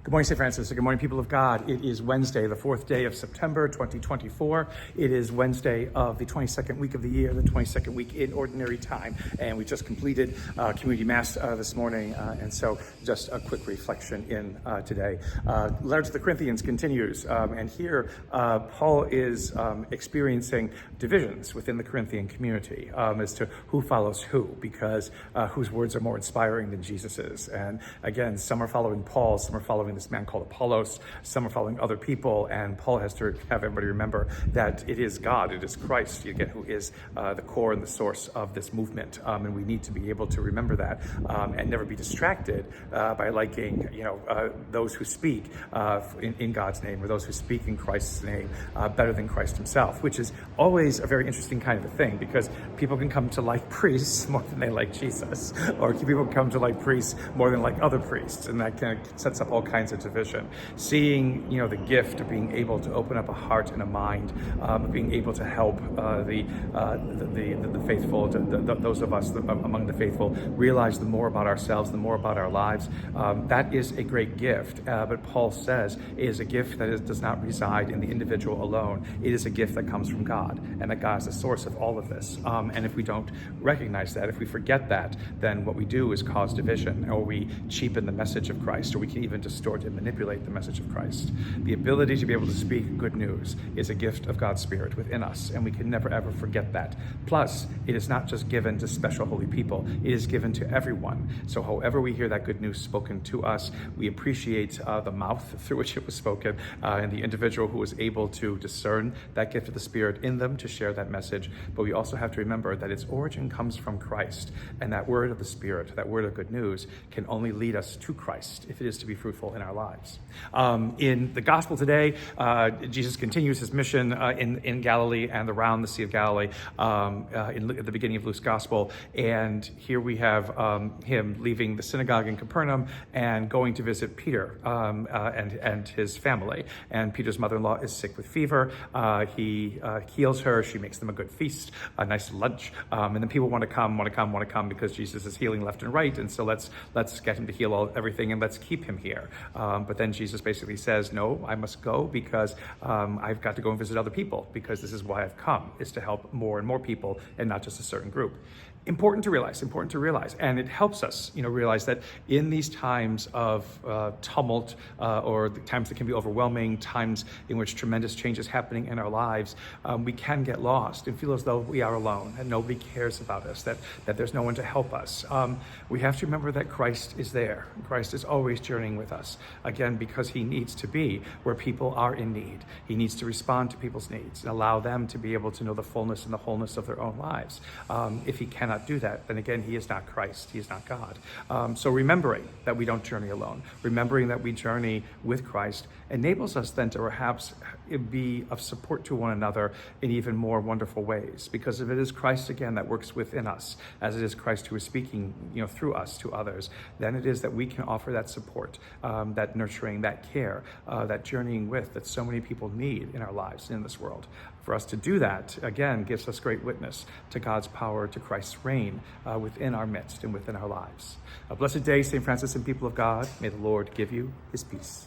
Good morning, St. Francis. Good morning, people of God. It is Wednesday, the 4th day of September, 2024. It is Wednesday of the 22nd week of the year, the 22nd week in Ordinary Time. And we just completed Community Mass this morning. And so just a quick reflection in today. Letter to the Corinthians continues. And here, Paul is experiencing divisions within the Corinthian community as to who follows who, because whose words are more inspiring than Jesus's. And again, some are following Paul, some are following this man called Apollos, some are following other people, and Paul has to have everybody remember that it is God, it is Christ, again, who is the core and the source of this movement, and we need to be able to remember that and never be distracted by liking, those who speak in God's name, or those who speak in Christ's name better than Christ himself, which is always a very interesting kind of a thing, because people can come to like priests more than they like Jesus, or people can come to like priests more than like other priests, and that kind of sets up all kinds of division. Seeing, the gift of being able to open up a heart and a mind, being able to help the faithful, those of us among the faithful, realize the more about ourselves, the more about our lives. That is a great gift. But Paul says it is a gift that does not reside in the individual alone. It is a gift that comes from God, and that God is the source of all of this. And if we don't recognize that, if we forget that, then what we do is cause division, or we cheapen the message of Christ, or we can even distort and manipulate the message of Christ. The ability to be able to speak good news is a gift of God's Spirit within us, and we can never ever forget that. Plus, it is not just given to special holy people, it is given to everyone. So however we hear that good news spoken to us, we appreciate the mouth through which it was spoken, and the individual who was able to discern that gift of the Spirit in them to share that message. But we also have to remember that its origin comes from Christ, and that word of the Spirit, that word of good news, can only lead us to Christ if it is to be fruitful in our lives. In the gospel today, Jesus continues his mission in Galilee and around the Sea of Galilee at the beginning of Luke's gospel. And here we have him leaving the synagogue in Capernaum and going to visit Peter and his family. And Peter's mother-in-law is sick with fever. He heals her. She makes them a good feast, a nice lunch. And then people want to come because Jesus is healing left and right. And so let's get him to heal everything, and let's keep him here. But then Jesus basically says, no, I must go because I've got to go and visit other people, because this is why I've come, is to help more and more people and not just a certain group. Important to realize. And it helps us, realize that in these times of tumult, or the times that can be overwhelming, times in which tremendous change is happening in our lives, we can get lost and feel as though we are alone and nobody cares about us, that there's no one to help us. We have to remember that Christ is there. Christ is always journeying with us, again, because he needs to be where people are in need. He needs to respond to people's needs and allow them to be able to know the fullness and the wholeness of their own lives. If he cannot do that, then again, he is not Christ, he is not God. So remembering that we don't journey alone, remembering that we journey with Christ, enables us then to perhaps be of support to one another in even more wonderful ways, because if it is Christ again that works within us, as it is Christ who is speaking through us to others, then it is that we can offer that support, that nurturing, that care, that journeying with that so many people need in our lives in this world. For us to do that, again, gives us great witness to God's power, to Christ's reign within our midst and within our lives. A blessed day, St. Francis and people of God. May the Lord give you his peace.